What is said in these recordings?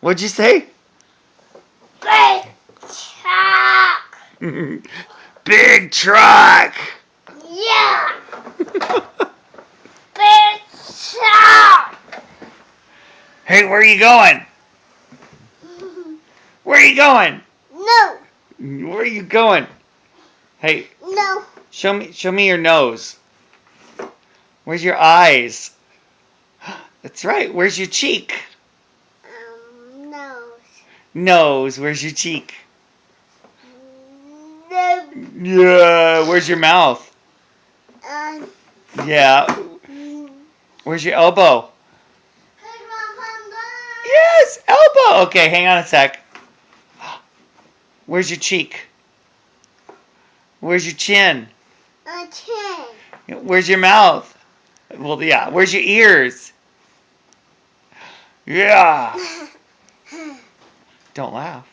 What'd you say? Big truck. Big truck. Yeah. Big truck. Hey, where are you going? Where are you going? No. Where are you going? Hey, No. show me your nose. Where's your eyes? That's right. Where's your cheek? Nose. Nose. Where's your cheek? No. Yeah. Where's your mouth? Yeah. Where's your elbow? Yes, elbow. Okay, hang on a sec. Where's your cheek? Where's your chin? Chin. Where's your mouth? Well, yeah. Where's your ears? Yeah. Don't laugh.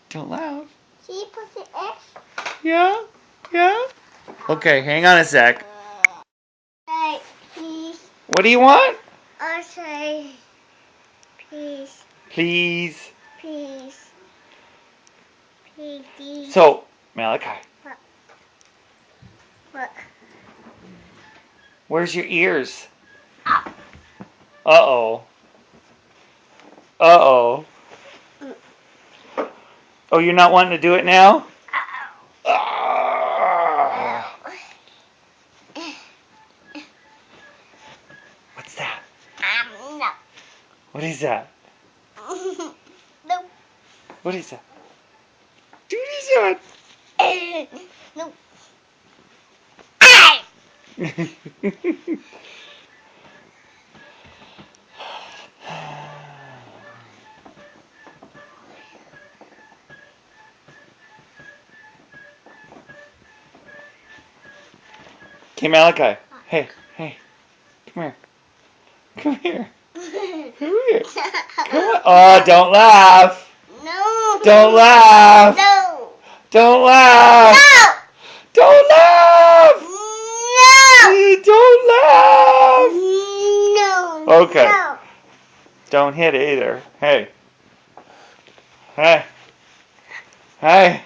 Don't laugh. See, put the X. Yeah? Yeah? Okay, hang on a sec. Hey, please. What do you want? I say, please, Please. please, please. So, Malachi, What? where's your ears? Uh-oh. Uh-oh. Oh, you're not wanting to do it now? Ah. What's that? No. What is that? No. What is that? What is No. that? Okay, Malachi. Hey, hey. Come here. Come here. Come here. Come on. Oh, don't laugh. No. Don't laugh. No. Don't laugh. No. Don't laugh. No. Don't laugh. No. Okay. No. Don't hit it either. Hey. Hey. Hey.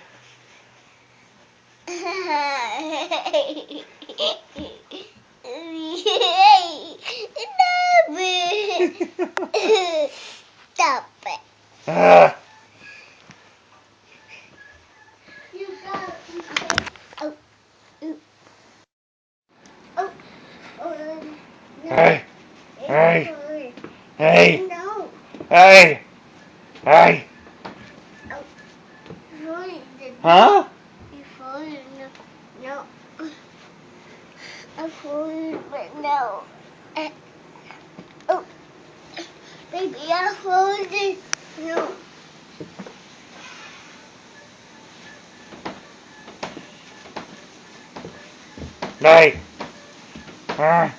Stop it. Ah. You got oh, oh, oh, no. Hey. Hey. Hey. No. Hey. Hey. Huh? You folded, no. I folded, but no. Oh, baby, I folded, no. Hey. Ah.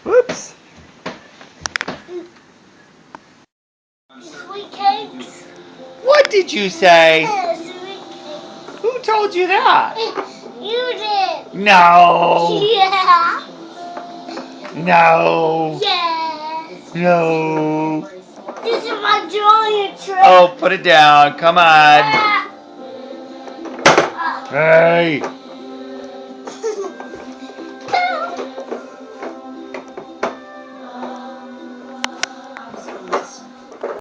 Whoops. Sweet cakes. What did you say? Sweet cakes. Who told you that? You did. No. Yeah. No. Yes. No. This is my drawing trick. Oh, put it down. Come on. Hey.